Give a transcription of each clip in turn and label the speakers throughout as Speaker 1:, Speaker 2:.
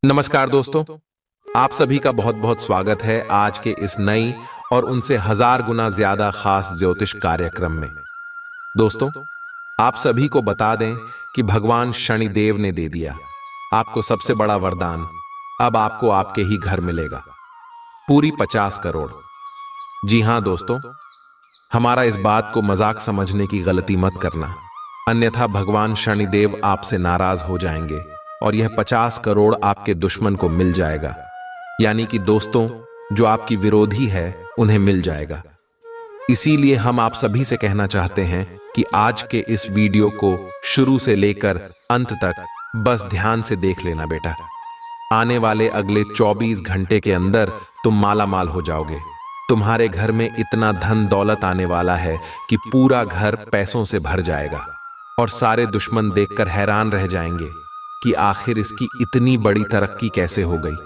Speaker 1: नमस्कार दोस्तों, आप सभी का बहुत बहुत स्वागत है आज के इस नई और उनसे हजार गुना ज्यादा खास ज्योतिष कार्यक्रम में। दोस्तों, आप सभी को बता दें कि भगवान शनिदेव ने दे दिया आपको सबसे बड़ा वरदान। अब आपको आपके ही घर मिलेगा पूरी 50 करोड़। जी हां दोस्तों, हमारा इस बात को मजाक समझने की गलती मत करना, अन्यथा भगवान शनिदेव आपसे नाराज हो जाएंगे और यह 50 करोड़ आपके दुश्मन को मिल जाएगा। यानी कि दोस्तों, जो आपकी विरोधी है उन्हें मिल जाएगा। इसीलिए हम आप सभी से कहना चाहते हैं कि आज के इस वीडियो को शुरू से लेकर अंत तक बस ध्यान से देख लेना बेटा। आने वाले अगले 24 घंटे के अंदर तुम माला माल हो जाओगे। तुम्हारे घर में इतना धन दौलत आने वाला है कि पूरा घर पैसों से भर जाएगा और सारे दुश्मन देखकर हैरान रह जाएंगे कि आखिर इसकी इतनी बड़ी तरक्की कैसे हो गई।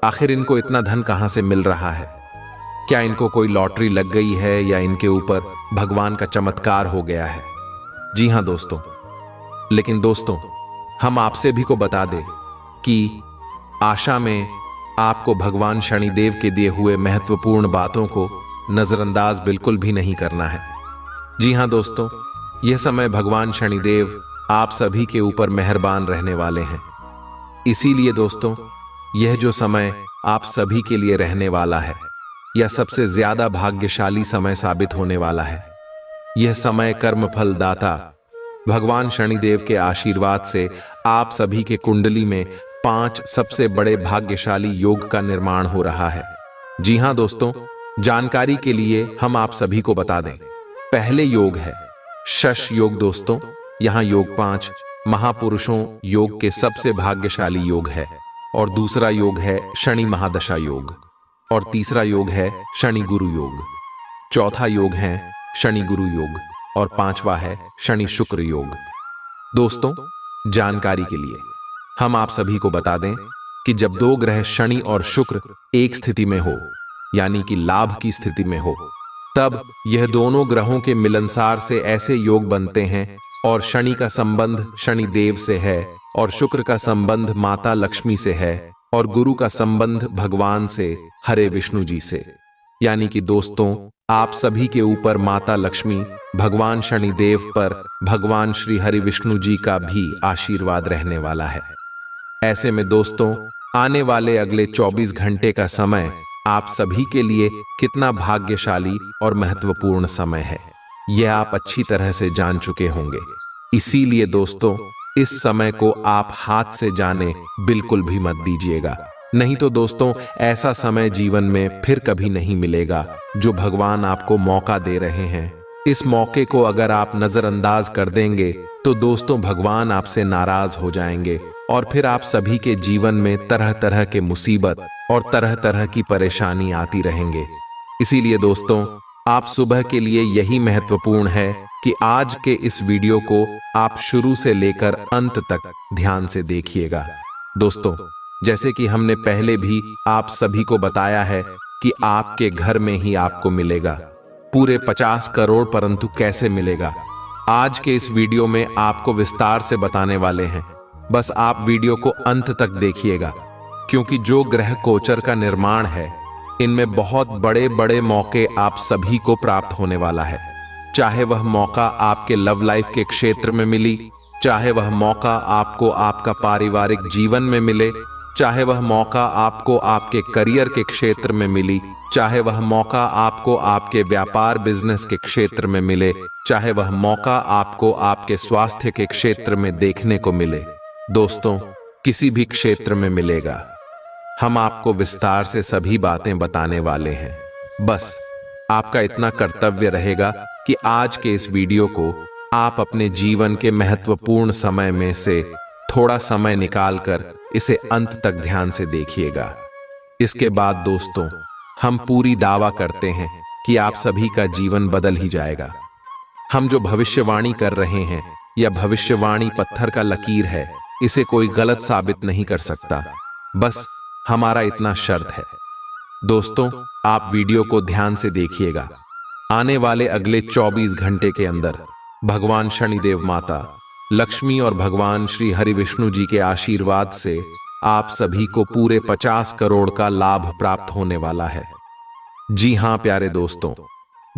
Speaker 1: आखिर इनको इतना धन कहां से मिल रहा है? क्या इनको कोई लॉटरी लग गई है या इनके ऊपर भगवान का चमत्कार हो गया है? जी हां दोस्तों, लेकिन दोस्तों, हम आपसे भी को बता दें कि आशा में आपको भगवान शनिदेव के दिए हुए महत्वपूर्ण बातों को नजरअंदाज बिल्कुल भी नहीं करना है। जी हां दोस्तों, यह समय भगवान शनिदेव आप सभी के ऊपर मेहरबान रहने वाले हैं। इसीलिए दोस्तों, यह जो समय आप सभी के लिए रहने वाला है, यह सबसे ज्यादा भाग्यशाली समय साबित होने वाला है। यह समय कर्मफल दाता भगवान शनिदेव के आशीर्वाद से आप सभी के कुंडली में 5 सबसे बड़े भाग्यशाली योग का निर्माण हो रहा है। जी हां दोस्तों, जानकारी के लिए हम आप सभी को बता दें, पहले योग है शश योग। दोस्तों, यहां योग 5 महापुरुषों योग के सबसे भाग्यशाली योग है, और दूसरा योग है शनि महादशा योग, और तीसरा योग है शनि गुरु योग, चौथा योग है शनि गुरु योग, और पांचवा है शनि शुक्र योग। दोस्तों, जानकारी के लिए हम आप सभी को बता दें कि जब दो ग्रह शनि और शुक्र एक स्थिति में हो, यानी कि लाभ की स्थिति में हो, तब यह दोनों ग्रहों के मिलनसार से ऐसे योग बनते हैं, और शनि का संबंध शनि देव से है, और शुक्र का संबंध माता लक्ष्मी से है, और गुरु का संबंध भगवान से हरे विष्णु जी से। यानी कि दोस्तों, आप सभी के ऊपर माता लक्ष्मी, भगवान शनिदेव पर भगवान श्री हरि विष्णु जी का भी आशीर्वाद रहने वाला है। ऐसे में दोस्तों, आने वाले अगले 24 घंटे का समय आप सभी के लिए कितना भाग्यशाली और महत्वपूर्ण समय है, यह आप अच्छी तरह से जान चुके होंगे। इसीलिए दोस्तों, इस समय को आप हाथ से जाने बिल्कुल भी मत दीजिएगा। नहीं तो दोस्तों, ऐसा समय जीवन में फिर कभी नहीं मिलेगा जो भगवान आपको मौका दे रहे हैं। इस मौके को अगर आप नजरअंदाज कर देंगे तो दोस्तों, भगवान आपसे नाराज हो जाएंगे और फिर आप सभी के जीवन में तरह तरह के मुसीबत और तरह तरह की परेशानी आती रहेंगे। इसीलिए दोस्तों, आप सुबह के लिए यही महत्वपूर्ण है कि आज के इस वीडियो को आप शुरू से लेकर अंत तक ध्यान से देखिएगा। दोस्तों, जैसे कि हमने पहले भी आप सभी को बताया है कि आपके घर में ही आपको मिलेगा पूरे 50 करोड़। परंतु कैसे मिलेगा, आज के इस वीडियो में आपको विस्तार से बताने वाले हैं। बस आप वीडियो को अंत तक देखिएगा, क्योंकि जो ग्रह गोचर का निर्माण है, इनमें बहुत बड़े बड़े मौके आप सभी को प्राप्त होने वाला है। चाहे वह मौका आपके लव लाइफ के क्षेत्र में मिली, चाहे वह मौका आपको आपका पारिवारिक जीवन में मिले, चाहे वह मौका आपको आपके करियर के क्षेत्र में मिली, चाहे वह मौका आपको आपके व्यापार बिजनेस के क्षेत्र में मिले, चाहे वह मौका आपको आपके स्वास्थ्य के क्षेत्र में देखने को मिले। दोस्तों, किसी भी क्षेत्र में मिलेगा। हम आपको विस्तार से सभी बातें बताने वाले हैं। बस आपका इतना कर्तव्य रहेगा कि आज के इस वीडियो को आप अपने जीवन के महत्वपूर्ण समय में से थोड़ा समय निकालकर इसे अंत तक ध्यान से देखिएगा। इसके बाद दोस्तों, हम पूरी दावा करते हैं कि आप सभी का जीवन बदल ही जाएगा। हम जो भविष्यवाणी कर रहे हैं, यह भविष्यवाणी पत्थर का लकीर है, इसे कोई गलत साबित नहीं कर सकता। बस हमारा इतना शर्त है। दोस्तों, आप वीडियो को ध्यान से देखिएगा। आने वाले अगले 24 घंटे के अंदर भगवान शनिदेव माता लक्ष्मी और भगवान श्री हरि विष्णु जी के आशीर्वाद से आप सभी को पूरे 50 करोड़ का लाभ प्राप्त होने वाला है। जी हां प्यारे दोस्तों,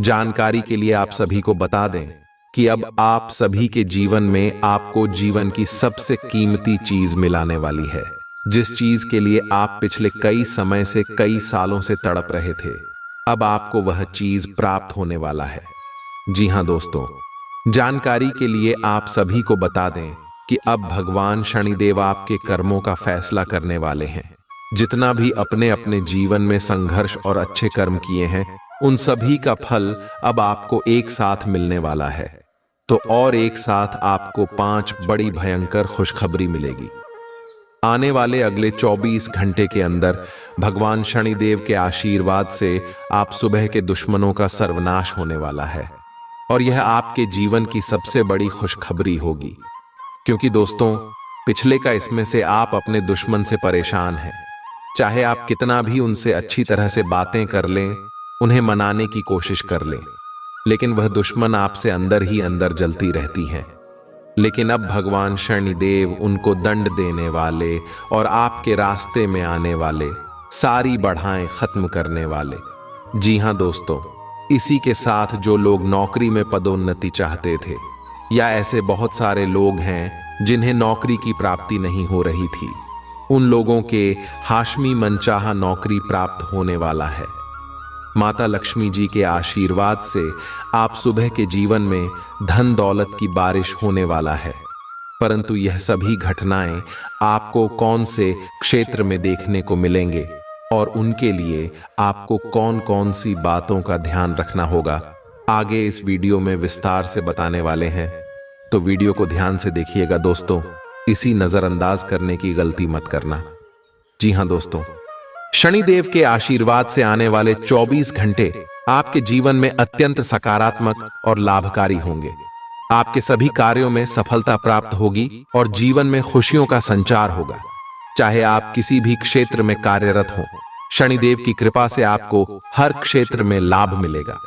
Speaker 1: जानकारी के लिए आप सभी को बता दें कि अब आप सभी के जीवन में आपको जीवन की सबसे कीमती चीज मिलाने वाली है। जिस चीज के लिए आप पिछले कई समय से, कई सालों से तड़प रहे थे, अब आपको वह चीज प्राप्त होने वाला है। जी हां दोस्तों, जानकारी के लिए आप सभी को बता दें कि अब भगवान शनिदेव आपके कर्मों का फैसला करने वाले हैं। जितना भी अपने अपने जीवन में संघर्ष और अच्छे कर्म किए हैं, उन सभी का फल अब आपको एक साथ मिलने वाला है। तो और एक साथ आपको 5 बड़ी भयंकर खुशखबरी मिलेगी। आने वाले अगले 24 घंटे के अंदर भगवान शनिदेव के आशीर्वाद से आप सुबह के दुश्मनों का सर्वनाश होने वाला है और यह आपके जीवन की सबसे बड़ी खुशखबरी होगी। क्योंकि दोस्तों, पिछले का इसमें से आप अपने दुश्मन से परेशान हैं। चाहे आप कितना भी उनसे अच्छी तरह से बातें कर लें, उन्हें मनाने की कोशिश कर लें, लेकिन वह दुश्मन आपसे अंदर ही अंदर जलती रहती है। लेकिन अब भगवान शनिदेव उनको दंड देने वाले और आपके रास्ते में आने वाले सारी बाधाएं खत्म करने वाले। जी हां दोस्तों, इसी के साथ जो लोग नौकरी में पदोन्नति चाहते थे, या ऐसे बहुत सारे लोग हैं जिन्हें नौकरी की प्राप्ति नहीं हो रही थी, उन लोगों के हाशमी मनचाहा नौकरी प्राप्त होने वाला है। माता लक्ष्मी जी के आशीर्वाद से आप सुबह के जीवन में धन दौलत की बारिश होने वाला है। परंतु यह सभी घटनाएं आपको कौन से क्षेत्र में देखने को मिलेंगे और उनके लिए आपको कौन कौन सी बातों का ध्यान रखना होगा, आगे इस वीडियो में विस्तार से बताने वाले हैं। तो वीडियो को ध्यान से देखिएगा दोस्तों, इसी नजरअंदाज करने की गलती मत करना। जी हां दोस्तों, शनिदेव के आशीर्वाद से आने वाले 24 घंटे आपके जीवन में अत्यंत सकारात्मक और लाभकारी होंगे। आपके सभी कार्यों में सफलता प्राप्त होगी और जीवन में खुशियों का संचार होगा। चाहे आप किसी भी क्षेत्र में कार्यरत हों, शनिदेव की कृपा से आपको हर क्षेत्र में लाभ मिलेगा।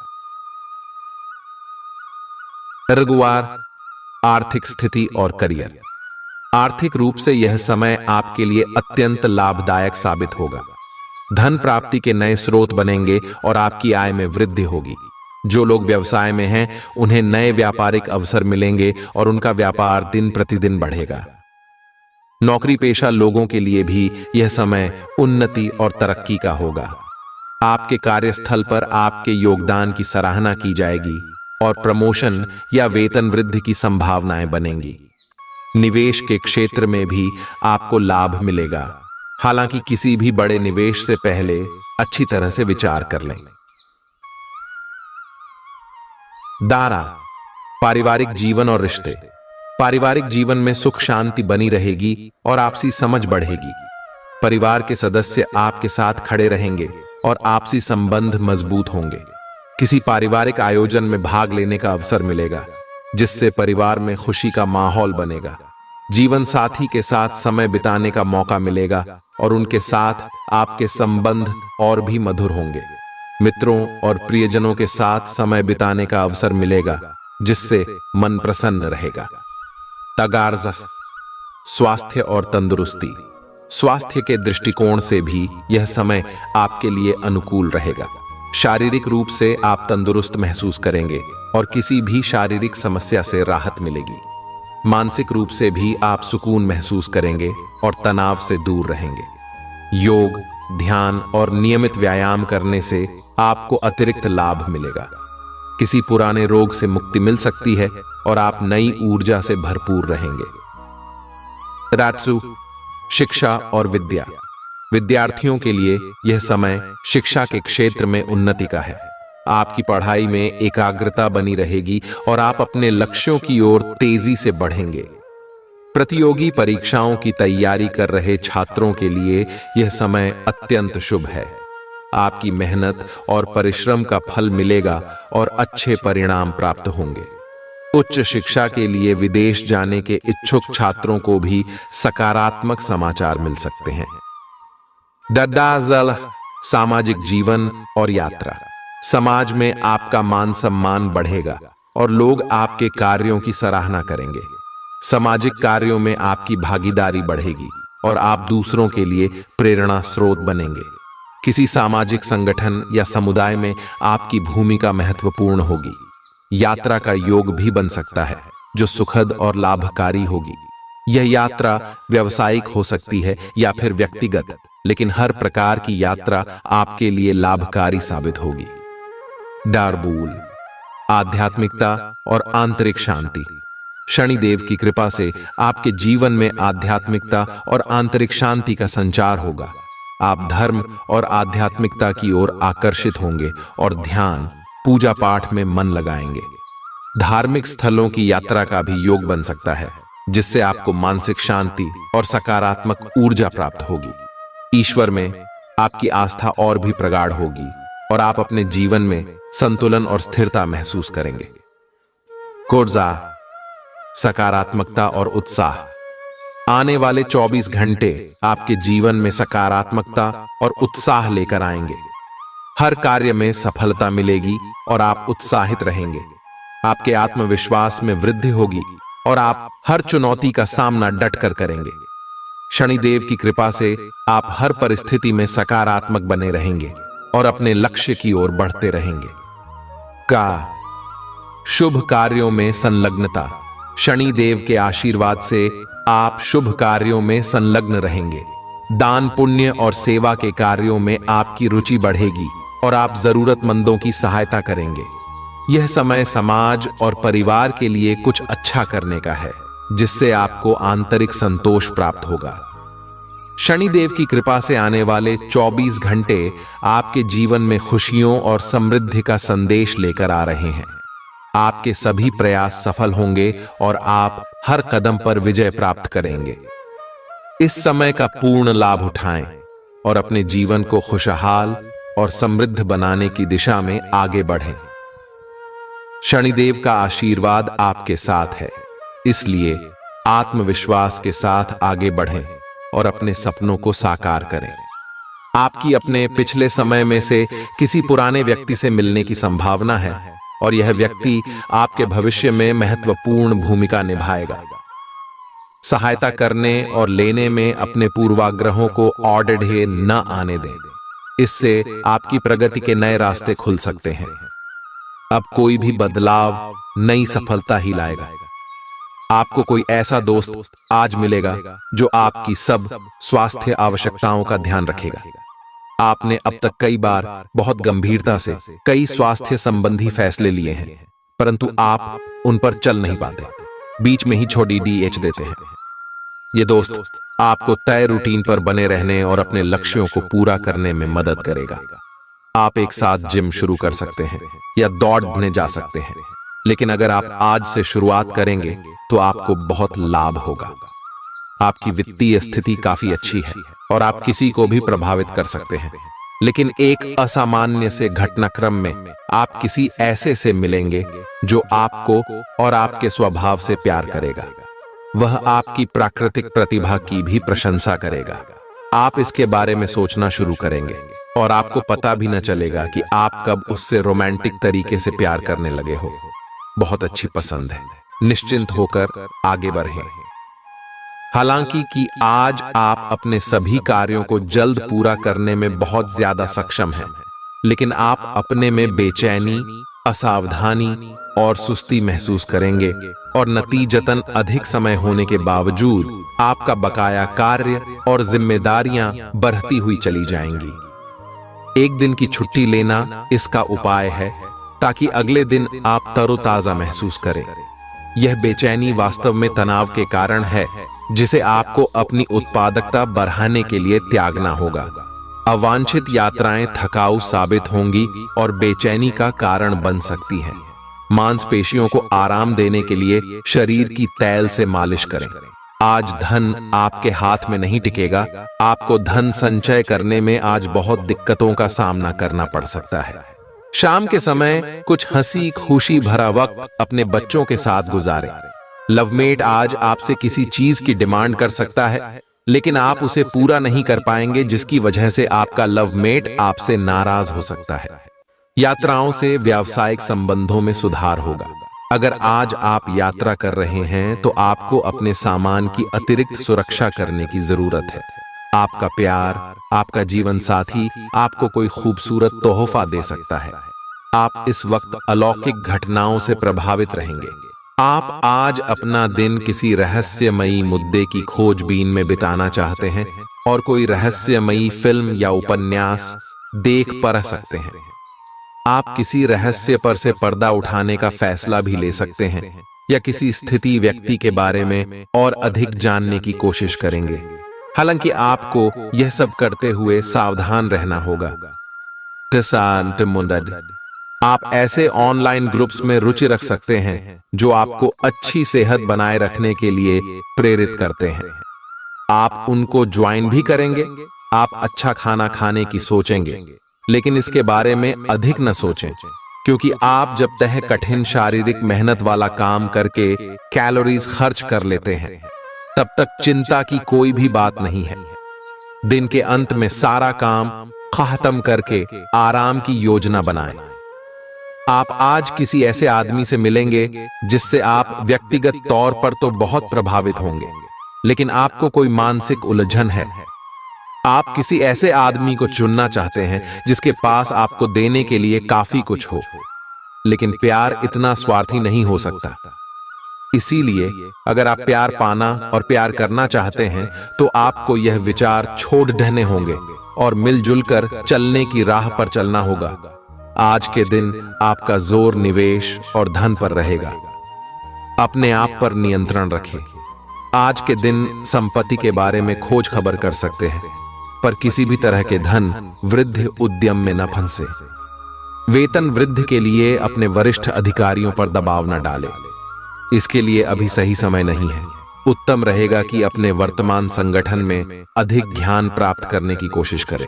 Speaker 1: रविवार, आर्थिक स्थिति और करियर। आर्थिक रूप से यह समय आपके लिए अत्यंत लाभदायक साबित होगा। धन प्राप्ति के नए स्रोत बनेंगे और आपकी आय में वृद्धि होगी। जो लोग व्यवसाय में हैं, उन्हें नए व्यापारिक अवसर मिलेंगे और उनका व्यापार दिन प्रतिदिन बढ़ेगा। नौकरी पेशा लोगों के लिए भी यह समय उन्नति और तरक्की का होगा। आपके कार्यस्थल पर आपके योगदान की सराहना की जाएगी और प्रमोशन या वेतन वृद्धि की संभावनाएं बनेंगी। निवेश के क्षेत्र में भी आपको लाभ मिलेगा। हालांकि किसी भी बड़े निवेश से पहले अच्छी तरह से विचार कर लें। दारा, पारिवारिक जीवन और रिश्ते। पारिवारिक जीवन में सुख शांति बनी रहेगी और आपसी समझ बढ़ेगी। परिवार के सदस्य आपके साथ खड़े रहेंगे और आपसी संबंध मजबूत होंगे। किसी पारिवारिक आयोजन में भाग लेने का अवसर मिलेगा, जिससे परिवार में खुशी का माहौल बनेगा। जीवन साथी के साथ समय बिताने का मौका मिलेगा और उनके साथ आपके संबंध और भी मधुर होंगे। मित्रों और प्रियजनों के साथ समय बिताने का अवसर मिलेगा, जिससे मन प्रसन्न रहेगा। तगारज़, स्वास्थ्य और तंदुरुस्ती। स्वास्थ्य के दृष्टिकोण से भी यह समय आपके लिए अनुकूल रहेगा। शारीरिक रूप से आप तंदुरुस्त महसूस करेंगे और किसी भी शारीरिक समस्या से राहत मिलेगी। मानसिक रूप से भी आप सुकून महसूस करेंगे और तनाव से दूर रहेंगे। योग, ध्यान और नियमित व्यायाम करने से आपको अतिरिक्त लाभ मिलेगा। किसी पुराने रोग से मुक्ति मिल सकती है और आप नई ऊर्जा से भरपूर रहेंगे। रात्सु, शिक्षा और विद्या। विद्यार्थियों के लिए यह समय शिक्षा के क्षेत्र में उन्नति का है। आपकी पढ़ाई में एकाग्रता बनी रहेगी और आप अपने लक्ष्यों की ओर तेजी से बढ़ेंगे। प्रतियोगी परीक्षाओं की तैयारी कर रहे छात्रों के लिए यह समय अत्यंत शुभ है। आपकी मेहनत और परिश्रम का फल मिलेगा और अच्छे परिणाम प्राप्त होंगे। उच्च शिक्षा के लिए विदेश जाने के इच्छुक छात्रों को भी सकारात्मक समाचार मिल सकते हैं। दद्दाजल, सामाजिक जीवन और यात्रा। समाज में आपका मान सम्मान बढ़ेगा और लोग आपके कार्यों की सराहना करेंगे। सामाजिक कार्यों में आपकी भागीदारी बढ़ेगी और आप दूसरों के लिए प्रेरणा स्रोत बनेंगे। किसी सामाजिक संगठन या समुदाय में आपकी भूमिका महत्वपूर्ण होगी। यात्रा का योग भी बन सकता है जो सुखद और लाभकारी होगी। यह यात्रा व्यावसायिक हो सकती है या फिर व्यक्तिगत, लेकिन हर प्रकार की यात्रा आपके लिए लाभकारी साबित होगी। डार्बूल, आध्यात्मिकता और आंतरिक शांति। शनिदेव की कृपा से आपके जीवन में आध्यात्मिकता और आंतरिक शांति का संचार होगा। आप धर्म और आध्यात्मिकता की ओर आकर्षित होंगे और ध्यान, पूजा पाठ में मन लगाएंगे। धार्मिक स्थलों की यात्रा का भी योग बन सकता है, जिससे आपको मानसिक शांति और सकारात्मक ऊर्जा प्राप्त होगी। ईश्वर में आपकी आस्था और भी प्रगाढ़ होगी और आप अपने जीवन में संतुलन और स्थिरता महसूस करेंगे। कोर्जा, सकारात्मकता और उत्साह। आने वाले 24 घंटे आपके जीवन में सकारात्मकता और उत्साह लेकर आएंगे। हर कार्य में सफलता मिलेगी और आप उत्साहित रहेंगे। आपके आत्मविश्वास में वृद्धि होगी और आप हर चुनौती का सामना डटकर करेंगे। शनिदेव की कृपा से आप हर परिस्थिति में सकारात्मक बने रहेंगे और अपने लक्ष्य की ओर बढ़ते रहेंगे। का शुभ कार्यों में संलग्नता। शनि देव के आशीर्वाद से आप शुभ कार्यों में संलग्न रहेंगे। दान, पुण्य और सेवा के कार्यों में आपकी रुचि बढ़ेगी और आप जरूरतमंदों की सहायता करेंगे। यह समय समाज और परिवार के लिए कुछ अच्छा करने का है, जिससे आपको आंतरिक संतोष प्राप्त होगा। शनिदेव की कृपा से आने वाले 24 घंटे आपके जीवन में खुशियों और समृद्धि का संदेश लेकर आ रहे हैं। आपके सभी प्रयास सफल होंगे और आप हर कदम पर विजय प्राप्त करेंगे। इस समय का पूर्ण लाभ उठाएं और अपने जीवन को खुशहाल और समृद्ध बनाने की दिशा में आगे बढ़ें। शनिदेव का आशीर्वाद आपके साथ है, इसलिए आत्मविश्वास के साथ आगे बढ़ें और अपने सपनों को साकार करें। आपकी अपने पिछले समय में से किसी पुराने व्यक्ति से मिलने की संभावना है और यह व्यक्ति आपके भविष्य में महत्वपूर्ण भूमिका निभाएगा। सहायता करने और लेने में अपने पूर्वाग्रहों को औडढ़े न आने दें। इससे आपकी प्रगति के नए रास्ते खुल सकते हैं। अब कोई भी बदलाव नई सफलता ही लाएगा। आपको कोई ऐसा दोस्त आज मिलेगा जो आपकी सब स्वास्थ्य आवश्यकताओं का ध्यान रखेगा। आपने अब तक कई बार बहुत गंभीरता से कई स्वास्थ्य संबंधी फैसले लिए हैं, परंतु आप उन पर चल नहीं पाते, बीच में ही छोड़ी डीएच देते हैं। ये दोस्त आपको तय रूटीन पर बने रहने और अपने लक्ष्यों को पूरा करने में मदद करेगा। आप एक साथ जिम शुरू कर सकते हैं या दौड़ने जा सकते हैं, लेकिन अगर आप आज से शुरुआत करेंगे तो आपको बहुत लाभ होगा। आपकी वित्तीय स्थिति काफी अच्छी है और आप किसी को भी प्रभावित कर सकते हैं, लेकिन एक असामान्य से घटनाक्रम में आप किसी ऐसे से मिलेंगे जो आपको और आपके स्वभाव से प्यार करेगा। वह आपकी प्राकृतिक प्रतिभा की भी प्रशंसा करेगा। आप इसके बारे में सोचना शुरू करेंगे और आपको पता भी न चलेगा कि आप कब उससे रोमांटिक तरीके से प्यार करने लगे हो। बहुत अच्छी पसंद है, निश्चिंत होकर आगे बढ़ें। हालांकि कि आज आप अपने सभी कार्यों को जल्द पूरा करने में बहुत ज्यादा सक्षम हैं, लेकिन आप अपने में बेचैनी, असावधानी और सुस्ती महसूस करेंगे और नतीजतन अधिक समय होने के बावजूद आपका बकाया कार्य और जिम्मेदारियां बढ़ती हुई चली जाएंगी। एक दिन की छुट्टी लेना इसका उपाय है ताकि अगले दिन आप तरोताजा महसूस करें। यह बेचैनी वास्तव में तनाव के कारण है, जिसे आपको अपनी उत्पादकता बढ़ाने के लिए त्यागना होगा। अवांछित यात्राएं थकाऊ साबित होंगी और बेचैनी का कारण बन सकती हैं। मांसपेशियों को आराम देने के लिए शरीर की तैल से मालिश करें। आज धन आपके हाथ में नहीं टिकेगा। आपको धन संचय करने में आज बहुत दिक्कतों का सामना करना पड़ सकता है। शाम के समय कुछ हंसी खुशी भरा वक्त अपने बच्चों के साथ गुजारें। लवमेट आज आपसे किसी चीज की डिमांड कर सकता है, लेकिन आप उसे पूरा नहीं कर पाएंगे, जिसकी वजह से आपका लवमेट आपसे नाराज हो सकता है। यात्राओं से व्यावसायिक संबंधों में सुधार होगा। अगर आज आप यात्रा कर रहे हैं तो आपको अपने सामान की अतिरिक्त सुरक्षा करने की जरूरत है। आपका प्यार, आपका जीवन साथी आपको कोई खूबसूरत तोहफा दे सकता है। आप इस वक्त अलौकिक घटनाओं से प्रभावित रहेंगे। आप आज अपना दिन किसी रहस्यमयी मुद्दे की खोजबीन में बिताना चाहते हैं और कोई रहस्यमयी फिल्म या उपन्यास देख पढ़ सकते हैं। आप किसी रहस्य पर से पर्दा उठाने का फैसला भी ले सकते हैं या किसी स्थिति व्यक्ति के बारे में और अधिक जानने की कोशिश करेंगे। हालांकि आपको यह सब करते हुए सावधान रहना होगा। आप ऐसे ऑनलाइन ग्रुप्स में रुचि रख सकते हैं जो आपको अच्छी सेहत बनाए रखने के लिए प्रेरित करते हैं। आप उनको ज्वाइन भी करेंगे। आप अच्छा खाना खाने की सोचेंगे, लेकिन इसके बारे में अधिक न सोचें, क्योंकि आप जब तक कठिन शारीरिक मेहनत वाला काम करके कैलोरीज खर्च कर लेते हैं, तब तक चिंता की कोई भी बात नहीं है। दिन के अंत में सारा काम खत्म करके आराम की योजना बनाएं। आप आज किसी ऐसे आदमी से मिलेंगे जिससे आप व्यक्तिगत तौर पर तो बहुत प्रभावित होंगे, लेकिन आपको कोई मानसिक उलझन है। आप किसी ऐसे आदमी को चुनना चाहते हैं जिसके पास आपको देने के लिए काफी कुछ हो, लेकिन प्यार इतना स्वार्थी नहीं हो सकता। इसीलिए अगर आप प्यार पाना और प्यार करना चाहते हैं तो आपको यह विचार छोड़ देने होंगे और मिलजुल कर चलने की राह पर चलना होगा। आज के दिन आपका जोर निवेश और धन पर रहेगा। अपने आप पर नियंत्रण रखें। आज के दिन संपत्ति के बारे में खोज खबर कर सकते हैं, पर किसी भी तरह के धन वृद्धि उद्यम में न फंसे। वेतन वृद्धि के लिए अपने वरिष्ठ अधिकारियों पर दबाव न डालें। इसके लिए अभी सही समय नहीं है। उत्तम रहेगा कि अपने वर्तमान संगठन में अधिक ज्ञान प्राप्त करने की कोशिश करें।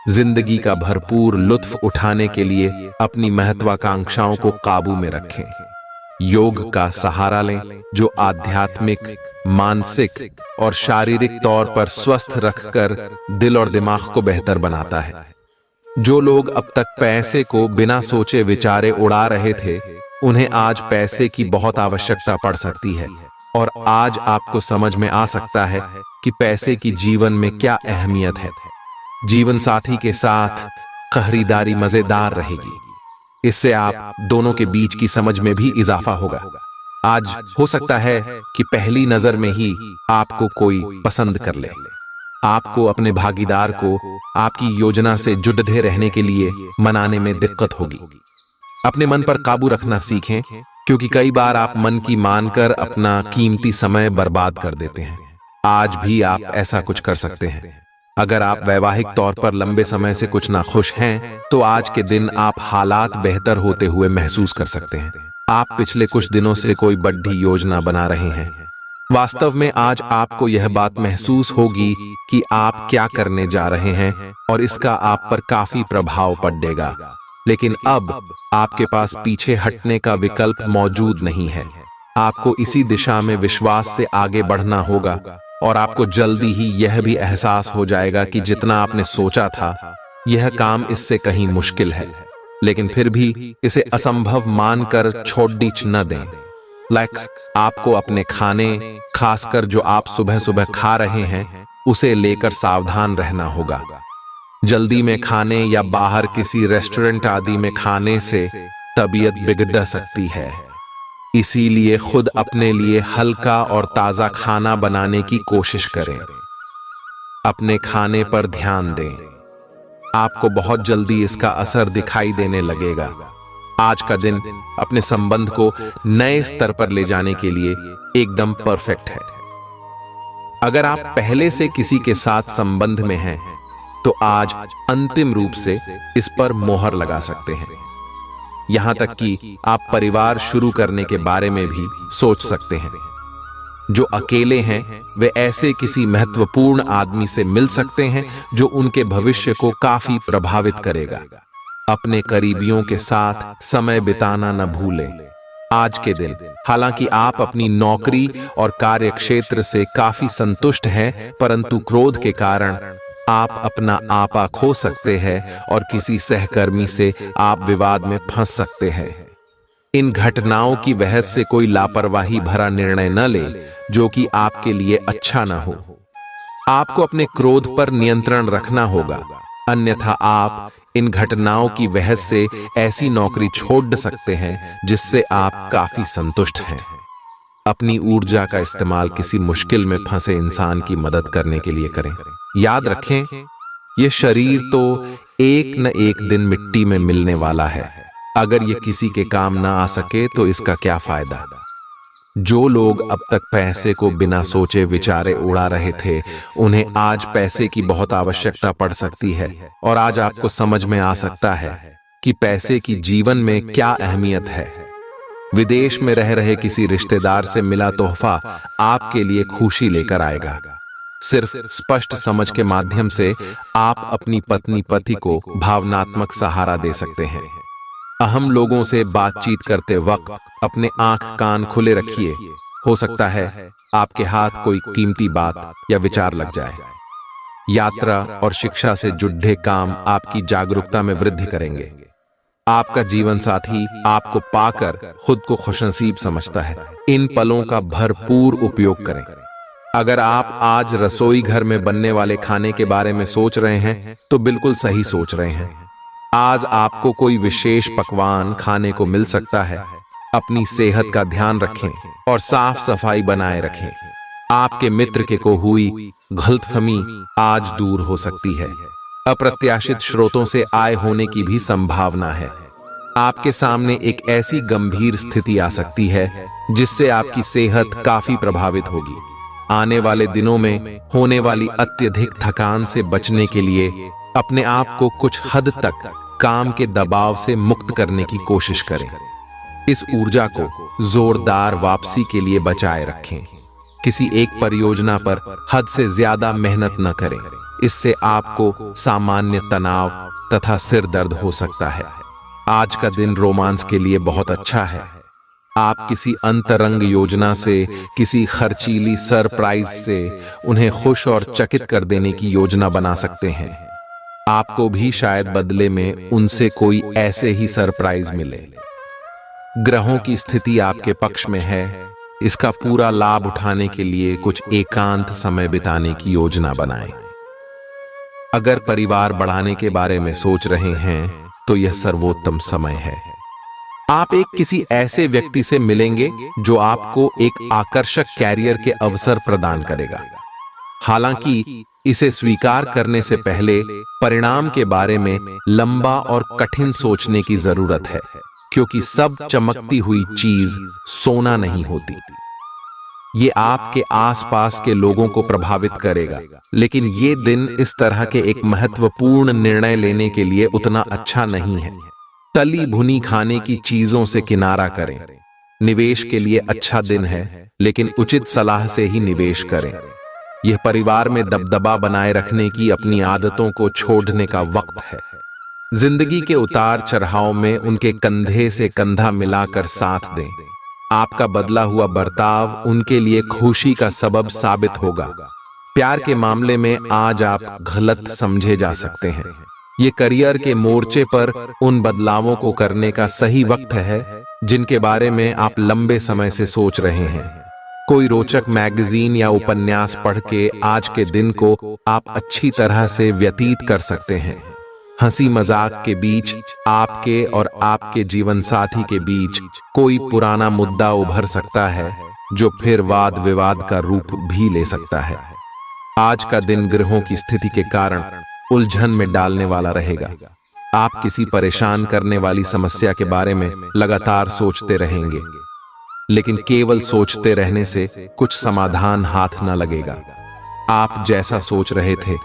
Speaker 1: जिंदगी का भरपूर लुत्फ उठाने के लिए अपनी महत्वाकांक्षाओं को काबू में रखें। योग का सहारा लें, जो आध्यात्मिक, मानसिक और शारीरिक तौर पर स्वस्थ रखकर दिल और दिमाग को बेहतर बनाता है। जो लोग अब तक पैसे को बिना सोचे विचारे उड़ा रहे थे, उन्हें आज पैसे की बहुत आवश्यकता पड़ सकती है, और आज आपको समझ में आ सकता है कि पैसे की जीवन में क्या अहमियत है। जीवन साथी के साथ खरीदारी मजेदार रहेगी। इससे आप दोनों के बीच की समझ में भी इजाफा होगा। आज हो सकता है कि पहली नजर में ही आपको कोई पसंद कर ले। आपको अपने भागीदार को आपकी योजना से जुड़े रहने के लिए मनाने में दिक्कत होगी। अपने मन पर काबू रखना सीखें, क्योंकि कई बार आप मन की मानकर अपना कीमती समय बर्बाद कर देते हैं। आज भी आप ऐसा कुछ कर सकते हैं। अगर आप वैवाहिक तौर पर लंबे समय से कुछ ना खुश हैं, तो आज के दिन आप हालात बेहतर होते हुए महसूस कर सकते हैं। आप पिछले कुछ दिनों से कोई बड़ी योजना बना रहे हैं। वास्तव में आज आपको यह बात महसूस होगी कि आप क्या करने जा रहे हैं और इसका आप पर काफी प्रभाव पड़ेगा। लेकिन अब आपके पास पीछे हटने का विकल्प मौजूद नहीं है। आपको इसी दिशा में विश्वास से आगे बढ़ना होगा, और आपको जल्दी ही यह भी एहसास हो जाएगा कि जितना आपने सोचा था, यह काम इससे कहीं मुश्किल है। लेकिन फिर भी इसे असंभव मानकर छोड़ न दें। आपको अपने खाने, खासकर जो आप सुबह सुबह खा रहे हैं, उसे लेकर सावधान रहना होगा। जल्दी में खाने या बाहर किसी रेस्टोरेंट आदि में खाने से तबीयत बिगड़ सकती है। इसीलिए खुद अपने लिए हल्का और ताजा खाना बनाने की कोशिश करें। अपने खाने पर ध्यान दें। आपको बहुत जल्दी इसका असर दिखाई देने लगेगा। आज का दिन अपने संबंध को नए स्तर पर ले जाने के लिए एकदम परफेक्ट है। अगर आप पहले से किसी के साथ संबंध में हैं, तो आज अंतिम रूप से इस पर मोहर लगा सकते हैं। यहां तक कि आप परिवार शुरू करने के बारे में भी सोच सकते हैं। जो अकेले हैं, वे ऐसे किसी महत्वपूर्ण आदमी से मिल सकते हैं जो उनके भविष्य को काफी प्रभावित करेगा। अपने करीबियों के साथ समय बिताना न भूलें। आज के दिन हालांकि आप अपनी नौकरी और कार्यक्षेत्र से काफी संतुष्ट हैं, परंतु क्रोध के कारण आप अपना आपा खो सकते हैं और किसी सहकर्मी से आप विवाद में फंस सकते हैं। इन घटनाओं की बहस से कोई लापरवाही भरा निर्णय न ले जो कि आपके लिए अच्छा न हो। आपको अपने क्रोध पर नियंत्रण रखना होगा, अन्यथा आप इन घटनाओं की बहस से ऐसी नौकरी छोड़ सकते हैं जिससे आप काफी संतुष्ट हैं। अपनी ऊर्जा का इस्तेमाल किसी मुश्किल में फंसे इंसान की मदद करने के लिए करें। याद रखें, यह शरीर तो एक न एक दिन मिट्टी में मिलने वाला है। अगर ये किसी के काम ना आ सके तो इसका क्या फायदा। जो लोग अब तक पैसे को बिना सोचे विचारे उड़ा रहे थे, उन्हें आज पैसे की बहुत आवश्यकता पड़ सकती है और आज आपको समझ में आ सकता है कि पैसे की जीवन में क्या अहमियत है। विदेश में रह रहे किसी रिश्तेदार से मिला तोहफा आपके लिए खुशी लेकर आएगा। सिर्फ स्पष्ट समझ के माध्यम से आप अपनी पत्नी पति को भावनात्मक सहारा दे सकते हैं। अहम लोगों से बातचीत करते वक्त अपने आंख कान खुले रखिए। हो सकता है आपके हाथ कोई कीमती बात या विचार लग जाए। यात्रा और शिक्षा से जुड़े काम आपकी जागरूकता में वृद्धि करेंगे। आपका जीवन साथी आपको पाकर खुद को खुशनसीब समझता है। इन पलों का भरपूर उपयोग करें। अगर आप आज रसोई घर में बनने वाले खाने के बारे में सोच रहे हैं तो बिल्कुल सही सोच रहे हैं। आज आपको कोई विशेष पकवान खाने को मिल सकता है। अपनी सेहत का ध्यान रखें और साफ सफाई बनाए रखें। आपके मित्र के को हुई गलतफहमी आज दूर हो सकती है। अप्रत्याशित स्रोतों से आय होने की भी संभावना है। आपके सामने एक ऐसी गंभीर स्थिति आ सकती है जिससे आपकी सेहत काफी प्रभावित होगी। आने वाले दिनों में होने वाली अत्यधिक थकान से बचने के लिए अपने आप को कुछ हद तक काम के दबाव से मुक्त करने की कोशिश करें। इस ऊर्जा को जोरदार वापसी के लिए बचाए रखें। किसी एक परियोजना पर हद से ज्यादा मेहनत न करें। इससे आपको सामान्य तनाव तथा सिर दर्द हो सकता है। आज का दिन रोमांस के लिए बहुत अच्छा है। आप किसी अंतरंग योजना से, किसी खर्चीली सरप्राइज से उन्हें खुश और चकित कर देने की योजना बना सकते हैं। आपको भी शायद बदले में उनसे कोई ऐसे ही सरप्राइज मिले। ग्रहों की स्थिति आपके पक्ष में है। इसका पूरा लाभ उठाने के लिए कुछ एकांत समय बिताने की योजना बनाएं। अगर परिवार बढ़ाने के बारे में सोच रहे हैं तो यह सर्वोत्तम समय है। आप एक किसी ऐसे व्यक्ति से मिलेंगे जो आपको एक आकर्षक कैरियर के अवसर प्रदान करेगा। हालांकि इसे स्वीकार करने से पहले परिणाम के बारे में लंबा और कठिन सोचने की जरूरत है, क्योंकि सब चमकती हुई चीज सोना नहीं होती। ये आपके आसपास के लोगों को प्रभावित करेगा, लेकिन ये दिन इस तरह के एक महत्वपूर्ण निर्णय लेने के लिए उतना अच्छा नहीं है। तली भुनी खाने की चीजों से किनारा करें। निवेश के लिए अच्छा दिन है, लेकिन उचित सलाह से ही निवेश करें। यह परिवार में दबदबा बनाए रखने की अपनी आदतों को छोड़ने का वक्त है। जिंदगी के उतार चढ़ाव में उनके कंधे से कंधा मिलाकर साथ दें। आपका बदला हुआ बर्ताव उनके लिए खुशी का सबब साबित होगा। प्यार के मामले में आज आप गलत समझे जा सकते हैं। ये करियर के मोर्चे पर उन बदलावों को करने का सही वक्त है जिनके बारे में आप लंबे समय से सोच रहे हैं। कोई रोचक मैगजीन या उपन्यास पढ़ के आज के दिन को आप अच्छी तरह से व्यतीत कर सकते हैं। हंसी मजाक के बीच आपके और आपके जीवन साथी के बीच कोई पुराना मुद्दा उभर सकता है जो फिर वाद विवाद का रूप भी ले सकता है। आज का दिन ग्रहों की स्थिति के कारण उलझन में डालने वाला रहेगा। आप किसी परेशान करने वाली समस्या के बारे में लगातार सोचते रहेंगे, लेकिन केवल सोचते रहने से कुछ समाधान हाथ न लगेगा। आप जैसा सोच रहे थे,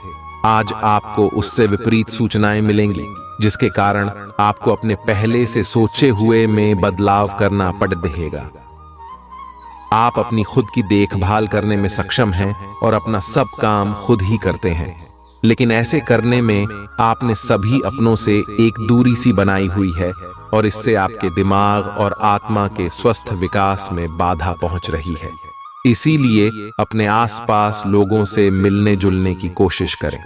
Speaker 1: आज आपको उससे विपरीत सूचनाएं मिलेंगी, जिसके कारण आपको अपने पहले से सोचे हुए में बदलाव करना पड़ रहेगा। आप अपनी खुद की देखभाल करने में सक्षम हैं और अपना सब काम खुद ही करते हैं, लेकिन ऐसे करने में आपने सभी अपनों से एक दूरी सी बनाई हुई है और इससे आपके दिमाग और आत्मा के स्वस्थ विकास में बाधा पहुंच रही है। इसीलिए अपने आसपास लोगों से मिलने जुलने की कोशिश करें।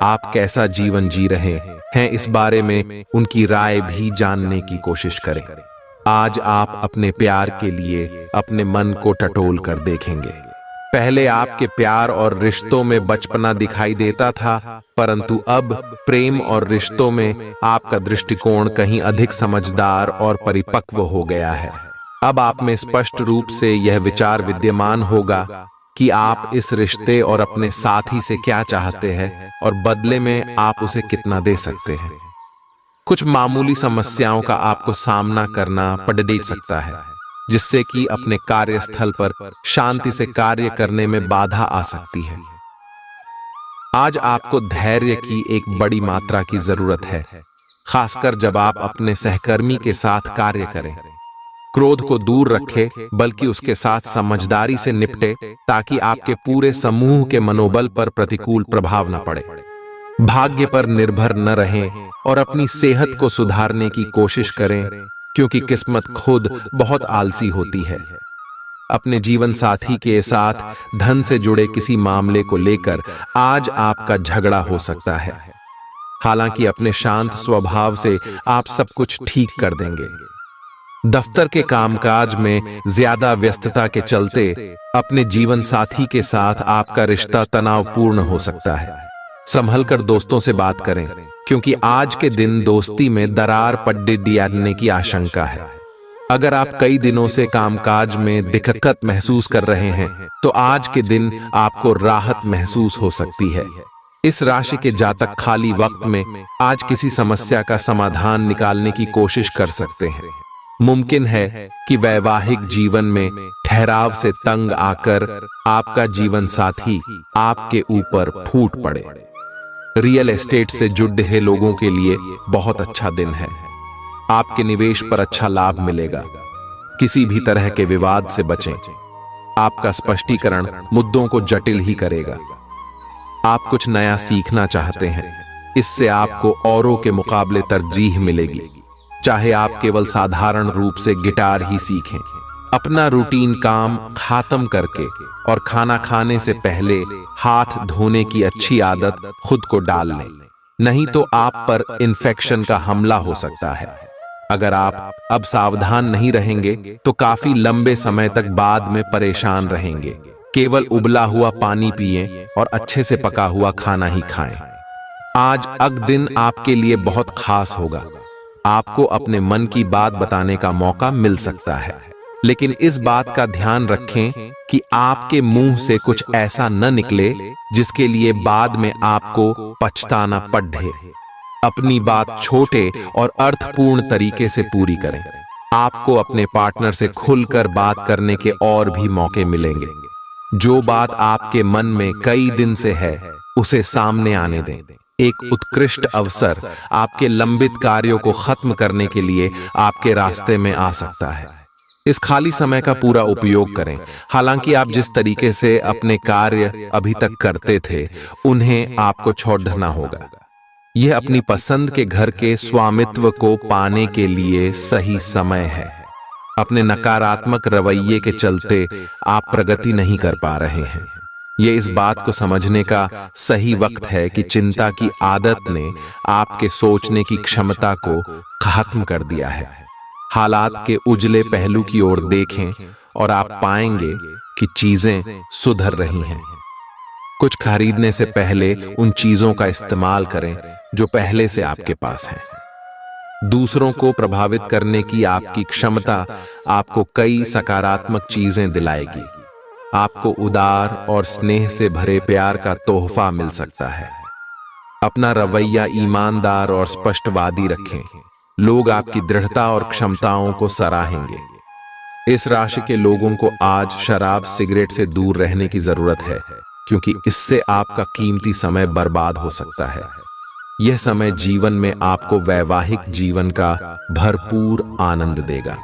Speaker 1: आप कैसा जीवन जी रहे हैं इस बारे में उनकी राय भी जानने की कोशिश करें। आज आप अपने प्यार के लिए अपने मन को टटोल कर देखेंगे। पहले आपके प्यार और रिश्तों में बचपना दिखाई देता था, परंतु अब प्रेम और रिश्तों में आपका दृष्टिकोण कहीं अधिक समझदार और परिपक्व हो गया है। अब आप में स्पष्ट रूप से यह विचार विद्यमान होगा कि आप इस रिश्ते और अपने साथी से क्या चाहते हैं और बदले में आप उसे कितना दे सकते हैं। कुछ मामूली समस्याओं का आपको सामना करना पड़ सकता है, जिससे कि अपने कार्यस्थल पर शांति से कार्य करने में बाधा आ सकती है। आज आपको धैर्य की एक बड़ी मात्रा की जरूरत है, खासकर जब आप अपने सहकर्मी के साथ कार्य करें। क्रोध को दूर रखें, बल्कि उसके साथ समझदारी से निपटे, ताकि आपके पूरे समूह के मनोबल पर प्रतिकूल प्रभाव न पड़े। भाग्य पर निर्भर न रहें और अपनी सेहत को सुधारने की कोशिश करें, क्योंकि किस्मत खुद बहुत आलसी होती है। अपने जीवन साथी के साथ धन से जुड़े किसी मामले को लेकर आज आपका झगड़ा हो सकता है। हालांकि अपने शांत स्वभाव से आप सब कुछ ठीक कर देंगे। दफ्तर के कामकाज में ज्यादा व्यस्तता के चलते अपने जीवन साथी के साथ आपका रिश्ता तनावपूर्ण हो सकता है। संभल कर दोस्तों से बात करें, क्योंकि आज के दिन दोस्ती में दरार पड़ने की आशंका है। अगर आप कई दिनों से कामकाज में दिक्कत महसूस कर रहे हैं, तो आज के दिन आपको राहत महसूस हो सकती है। इस राशि के जातक खाली वक्त में आज किसी समस्या का समाधान निकालने की कोशिश कर सकते हैं। मुमकिन है कि वैवाहिक जीवन में ठहराव से तंग आकर आपका जीवन साथी आपके ऊपर फूट पड़े। रियल एस्टेट से जुड़े लोगों के लिए बहुत अच्छा दिन है। आपके निवेश पर अच्छा लाभ मिलेगा। किसी भी तरह के विवाद से बचें। आपका स्पष्टीकरण मुद्दों को जटिल ही करेगा। आप कुछ नया सीखना चाहते हैं, इससे आपको औरों के मुकाबले तरजीह मिलेगी। चाहे आप केवल साधारण रूप से गिटार ही सीखें। अपना रूटीन काम खत्म करके और खाना खाने से पहले हाथ धोने की अच्छी आदत खुद को डाल लें, नहीं तो आप पर इन्फेक्शन का हमला हो सकता है। अगर आप अब सावधान नहीं रहेंगे तो काफी लंबे समय तक बाद में परेशान रहेंगे। केवल उबला हुआ पानी पिएं और अच्छे से पका हुआ खाना ही खाएं। आज दिन आपके लिए बहुत खास होगा। आपको अपने मन की बात बताने का मौका मिल सकता है, लेकिन इस बात का ध्यान रखें कि आपके मुंह से कुछ ऐसा न निकले जिसके लिए बाद में आपको पछताना पड़े। अपनी बात छोटे और अर्थपूर्ण तरीके से पूरी करें। आपको अपने पार्टनर से खुलकर बात करने के और भी मौके मिलेंगे। जो बात आपके मन में कई दिन से है, उसे सामने आने दें। एक उत्कृष्ट अवसर आपके लंबित कार्यों को खत्म करने के लिए आपके रास्ते में आ सकता है। इस खाली समय का पूरा उपयोग करें। हालांकि आप जिस तरीके से अपने कार्य अभी तक करते थे, उन्हें आपको छोड़ना होगा। यह अपनी पसंद के घर के स्वामित्व को पाने के लिए सही समय है। अपने नकारात्मक रवैये के चलते आप प्रगति नहीं कर पा रहे हैं। ये इस बात को समझने का सही वक्त है कि चिंता की आदत ने आपके सोचने की क्षमता को खत्म कर दिया है। हालात के उजले पहलू की ओर देखें और आप पाएंगे कि चीजें सुधर रही हैं। कुछ खरीदने से पहले उन चीजों का इस्तेमाल करें जो पहले से आपके पास हैं। दूसरों को प्रभावित करने की आपकी क्षमता आपको कई सकारात्मक चीजें दिलाएगी। आपको उदार और स्नेह से भरे प्यार का तोहफा मिल सकता है। अपना रवैया ईमानदार और स्पष्टवादी रखें। लोग आपकी दृढ़ता और क्षमताओं को सराहेंगे। इस राशि के लोगों को आज शराब सिगरेट से दूर रहने की जरूरत है, क्योंकि इससे आपका कीमती समय बर्बाद हो सकता है। यह समय जीवन में आपको वैवाहिक जीवन का भरपूर आनंद देगा।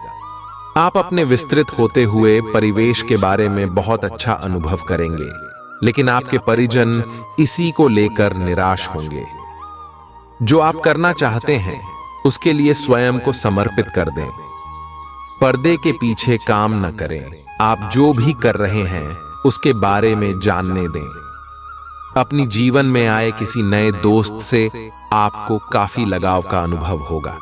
Speaker 1: आप अपने विस्तृत होते हुए परिवेश के बारे में बहुत अच्छा अनुभव करेंगे, लेकिन आपके परिजन इसी को लेकर निराश होंगे। जो आप करना चाहते हैं उसके लिए स्वयं को समर्पित कर दें। पर्दे के पीछे काम न करें। आप जो भी कर रहे हैं उसके बारे में जानने दें। अपनी जीवन में आए किसी नए दोस्त से आपको काफी लगाव का अनुभव होगा।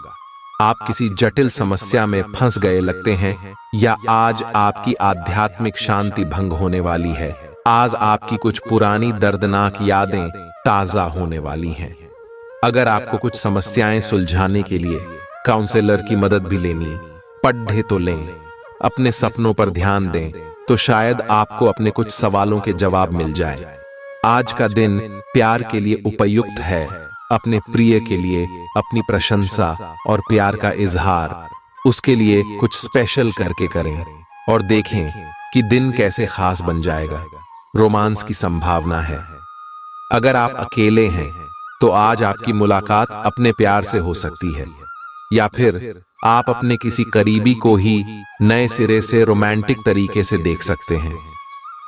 Speaker 1: आप किसी जटिल समस्या में फंस गए लगते हैं, या आज आपकी आध्यात्मिक शांति भंग होने वाली है। आज आपकी कुछ पुरानी दर्दनाक यादें ताजा होने वाली हैं। अगर आपको कुछ समस्याएं सुलझाने के लिए काउंसलर की मदद भी लेनी पड़े तो लें। अपने सपनों पर ध्यान दें तो शायद आपको अपने कुछ सवालों के जवाब मिल जाए। आज का दिन प्यार के लिए उपयुक्त है। अपने प्रिय के लिए अपनी प्रशंसा और प्यार का इजहार उसके लिए कुछ स्पेशल करके करें और देखें कि दिन कैसे खास बन जाएगा। रोमांस की संभावना है। अगर आप अकेले हैं तो आज आपकी मुलाकात अपने प्यार से हो सकती है, या फिर आप अपने किसी करीबी को ही नए सिरे से रोमांटिक तरीके से देख सकते हैं।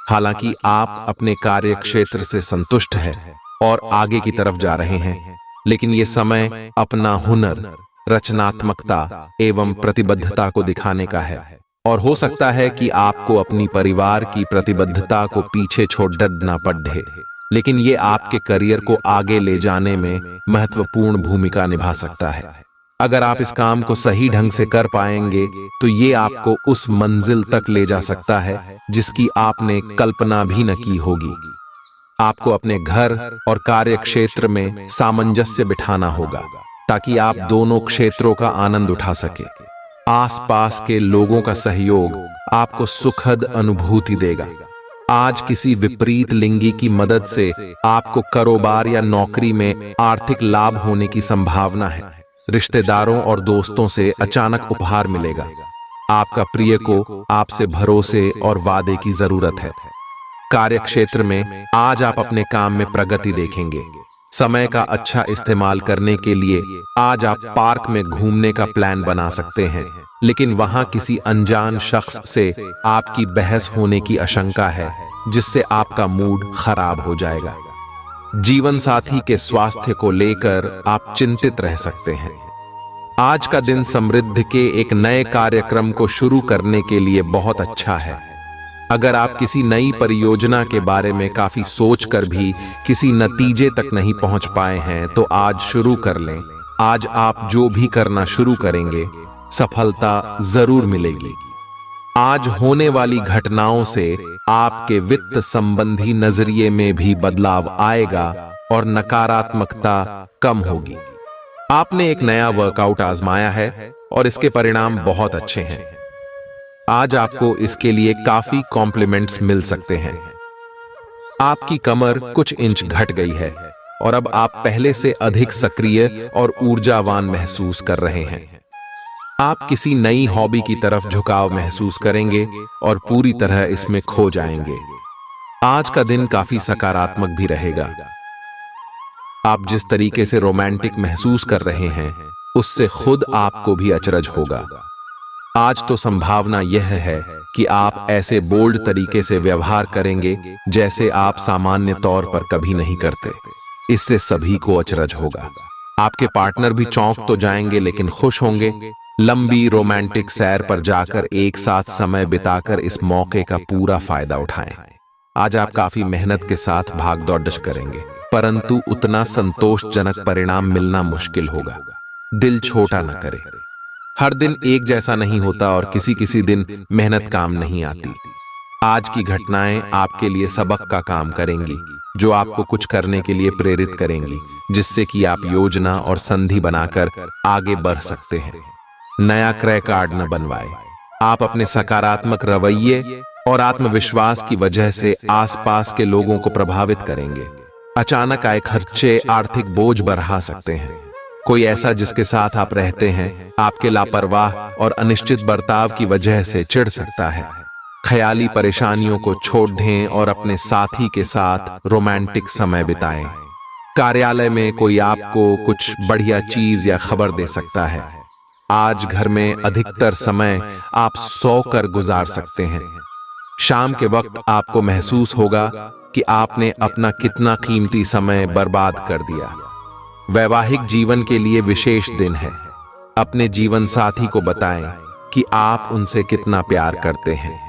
Speaker 1: हालांकि आप अपने कार्य क्षेत्र से संतुष्ट हैं और आगे की तरफ जा रहे हैं, लेकिन ये समय अपना हुनर, रचनात्मकता एवं प्रतिबद्धता को दिखाने का है। और हो सकता है कि आपको अपनी परिवार की प्रतिबद्धता को पीछे छोड़ डरना पड़े, लेकिन ये आपके करियर को आगे ले जाने में महत्वपूर्ण भूमिका निभा सकता है। अगर आप इस काम को सही ढंग से कर पाएंगे तो ये आपको उस मंजिल तक ले जा सकता है जिसकी आपने कल्पना भी न की होगी। आपको अपने घर और कार्य क्षेत्र में सामंजस्य बिठाना होगा ताकि आप दोनों क्षेत्रों का आनंद उठा सके। आसपास के लोगों का सहयोग आपको सुखद अनुभूति देगा। आज किसी विपरीत लिंगी की मदद से आपको कारोबार या नौकरी में आर्थिक लाभ होने की संभावना है। रिश्तेदारों और दोस्तों से अचानक उपहार मिलेगा। आपका प्रिय को आपसे भरोसे और वादे की जरूरत है। कार्य क्षेत्र में आज आप अपने काम में प्रगति देखेंगे। समय का अच्छा इस्तेमाल करने के लिए आज आप पार्क में घूमने का प्लान बना सकते हैं, लेकिन वहां किसी अनजान शख्स से आपकी बहस होने की आशंका है जिससे आपका मूड खराब हो जाएगा। जीवन साथी के स्वास्थ्य को लेकर आप चिंतित रह सकते हैं। आज का दिन समृद्धि के एक नए कार्यक्रम को शुरू करने के लिए बहुत अच्छा है। अगर आप किसी नई परियोजना के बारे में काफी सोचकर भी किसी नतीजे तक नहीं पहुंच पाए हैं तो आज शुरू कर लें। आज आप जो भी करना शुरू करेंगे सफलता जरूर मिलेगी। आज होने वाली घटनाओं से आपके वित्त संबंधी नजरिए में भी बदलाव आएगा और नकारात्मकता कम होगी। आपने एक नया वर्कआउट आजमाया है और इसके परिणाम बहुत अच्छे हैं। आज आपको इसके लिए काफी कॉम्प्लीमेंट्स मिल सकते हैं। आपकी कमर कुछ इंच घट गई है और अब आप पहले से अधिक सक्रिय और ऊर्जावान महसूस कर रहे हैं। आप किसी नई हॉबी की तरफ झुकाव महसूस करेंगे और पूरी तरह इसमें खो जाएंगे। आज का दिन काफी सकारात्मक भी रहेगा। आप जिस तरीके से रोमांटिक महसूस कर रहे हैं उससे खुद आपको भी अचरज होगा। आज तो संभावना यह है कि आप ऐसे बोल्ड तरीके से व्यवहार करेंगे जैसे आप सामान्य तौर पर कभी नहीं करते। इससे सभी को अचरज होगा। आपके पार्टनर भी चौंक तो जाएंगे लेकिन खुश होंगे। लंबी रोमांटिक सैर पर जाकर एक साथ समय बिताकर इस मौके का पूरा फायदा उठाएं। आज आप काफी मेहनत के साथ भाग दौड़ करेंगे, परंतु उतना संतोषजनक परिणाम मिलना मुश्किल होगा। दिल छोटा न करें। हर दिन एक जैसा नहीं होता और किसी दिन मेहनत काम नहीं आती। आज की घटनाएं आपके लिए सबक का काम करेंगी जो आपको कुछ करने के लिए प्रेरित करेंगी, जिससे कि आप योजना और संधि बनाकर आगे बढ़ सकते हैं। नया क्रय कार्ड न बनवाएं। आप अपने सकारात्मक रवैये और आत्मविश्वास की वजह से आसपास के लोगों को प्रभावित करेंगे। अचानक आए खर्चे आर्थिक बोझ बढ़ा सकते हैं। कोई ऐसा जिसके साथ आप रहते हैं आपके लापरवाह और अनिश्चित बर्ताव की वजह से चिढ़ सकता है। ख्याली परेशानियों को छोड़ दें और अपने साथी के साथ रोमांटिक समय बिताएं। कार्यालय में कोई आपको कुछ बढ़िया चीज या खबर दे सकता है। आज घर में अधिकतर समय आप सोकर गुजार सकते हैं। शाम के वक्त आपको महसूस होगा कि आपने अपना कितना कीमती समय बर्बाद कर दिया। वैवाहिक जीवन के लिए विशेष दिन है। अपने जीवन साथी को बताएं कि आप उनसे कितना प्यार करते हैं।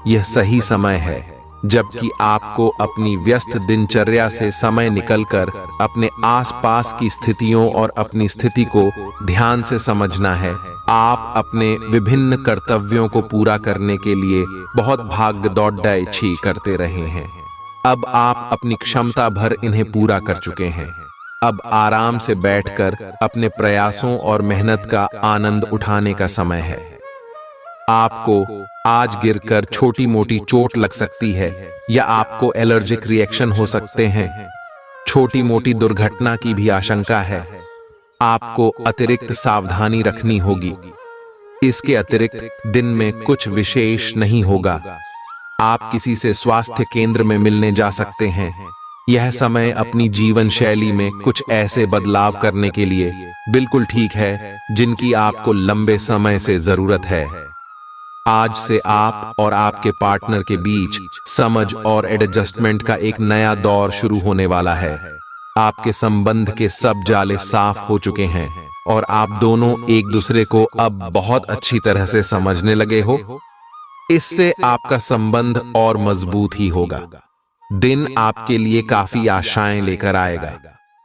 Speaker 1: यह सही समय है जबकि आपको अपनी व्यस्त दिनचर्या से समय निकलकर अपने आसपास की स्थितियों और अपनी स्थिति को ध्यान से समझना है। आप अपने विभिन्न कर्तव्यों को पूरा करने के लिए बहुत भाग दौड़ करते रहे हैं। अब आप अपनी क्षमता भर इन्हें पूरा कर चुके हैं। अब आराम से बैठकर अपने प्रयासों और मेहनत का आनंद उठाने का समय है। आपको आज गिरकर छोटी मोटी चोट लग सकती है या आपको एलर्जिक रिएक्शन हो सकते हैं। छोटी मोटी दुर्घटना की भी आशंका है। आपको अतिरिक्त सावधानी रखनी होगी। इसके अतिरिक्त दिन में कुछ विशेष नहीं होगा। आप किसी से स्वास्थ्य केंद्र में मिलने जा सकते हैं। यह समय अपनी जीवन शैली में कुछ ऐसे बदलाव करने के लिए बिल्कुल ठीक है जिनकी आपको लंबे समय से जरूरत है। आज से आप और आपके पार्टनर के बीच समझ और एडजस्टमेंट का एक नया दौर शुरू होने वाला है। आपके संबंध के सब जाले साफ हो चुके हैं और आप दोनों एक दूसरे को अब बहुत अच्छी तरह से समझने लगे हो। इससे आपका संबंध और मजबूत ही होगा। दिन आपके लिए काफी आशाएं लेकर आएगा।